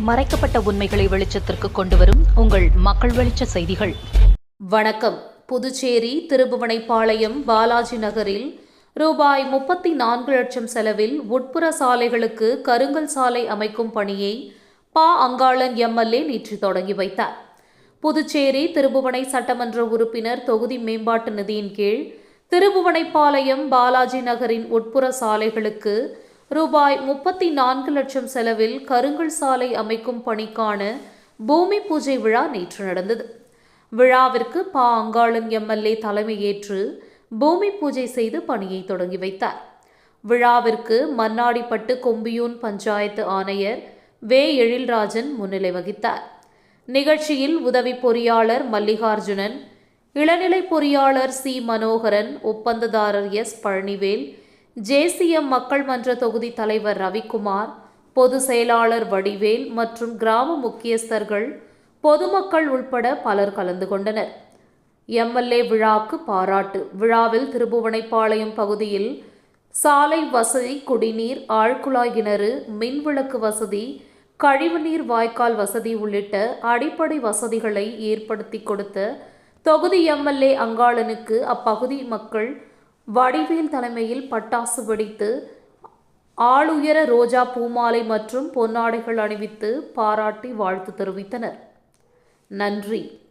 மறைக்கப்பட்ட உண்மைகளை வெளிச்சத்திற்கு கொண்டுவரும் உங்கள் மக்கள் வெளிச்ச செய்திகள். வணக்கம். புதுச்சேரி திருபுவனைப்பாளையம் பாலாஜி நகரில் ரூபாய் 34 லட்சம் செலவில் உட்புற சாலைகளுக்கு கருங்கல் சாலை அமைக்கும் பணியை அங்காளன் எம்எல்ஏ நேற்று தொடங்கி வைத்தார். புதுச்சேரி திருபுவனை சட்டமன்ற உறுப்பினர் தொகுதி மேம்பாட்டு நிதியின் கீழ் திருபுவனைப்பாளையம் பாலாஜி நகரின் உட்புற சாலைகளுக்கு ரூபாய் 34 லட்சம் செலவில் கருங்கல் சாலை அமைக்கும் பணிக்கான பூமி பூஜை விழா நேற்று நடந்தது. விழாவிற்கு அங்காளன் எம்எல்ஏ தலைமையேற்று பூமி பூஜை செய்து பணியை தொடங்கி வைத்தார். விழாவிற்கு மன்னாடிப்பட்டு கொம்பியூன் பஞ்சாயத்து ஆணையர் வே எழில்ராஜன் முன்னிலை வகித்தார். நிகழ்ச்சியில் உதவி பொறியாளர் மல்லிகார்ஜுனன், இளநிலை பொறியாளர் சி மனோகரன், ஒப்பந்ததாரர் எஸ் பழனிவேல், ஜேசிஎம் மக்கள் மன்ற தொகுதி தலைவர் ரவிக்குமார், பொதுச் செயலாளர் வடிவேல் மற்றும் கிராம முக்கியஸ்தர்கள், பொதுமக்கள் உள்பட பலர் கலந்து கொண்டனர். எம்எல்ஏ விழாக்கு பாராட்டு. விழாவில் திருபுவனைப்பாளையம் பகுதியில் சாலை வசதி, குடிநீர், ஆழ்குழாய் கிணறு, மின்விளக்கு வசதி, கழிவுநீர் வாய்க்கால் வசதி உள்ளிட்ட அடிப்படை வசதிகளை ஏற்படுத்தி கொடுத்த தொகுதி எம்எல்ஏ அங்காளனுக்கு அப்பகுதி மக்கள் வடிவேல் தலைமையில் பட்டாசு வெடித்து, ஆளுயர ரோஜா பூமாலை மற்றும் பொன்னாடைகள் அணிவித்து பாராட்டி வாழ்த்து தெரிவித்தனர். நன்றி.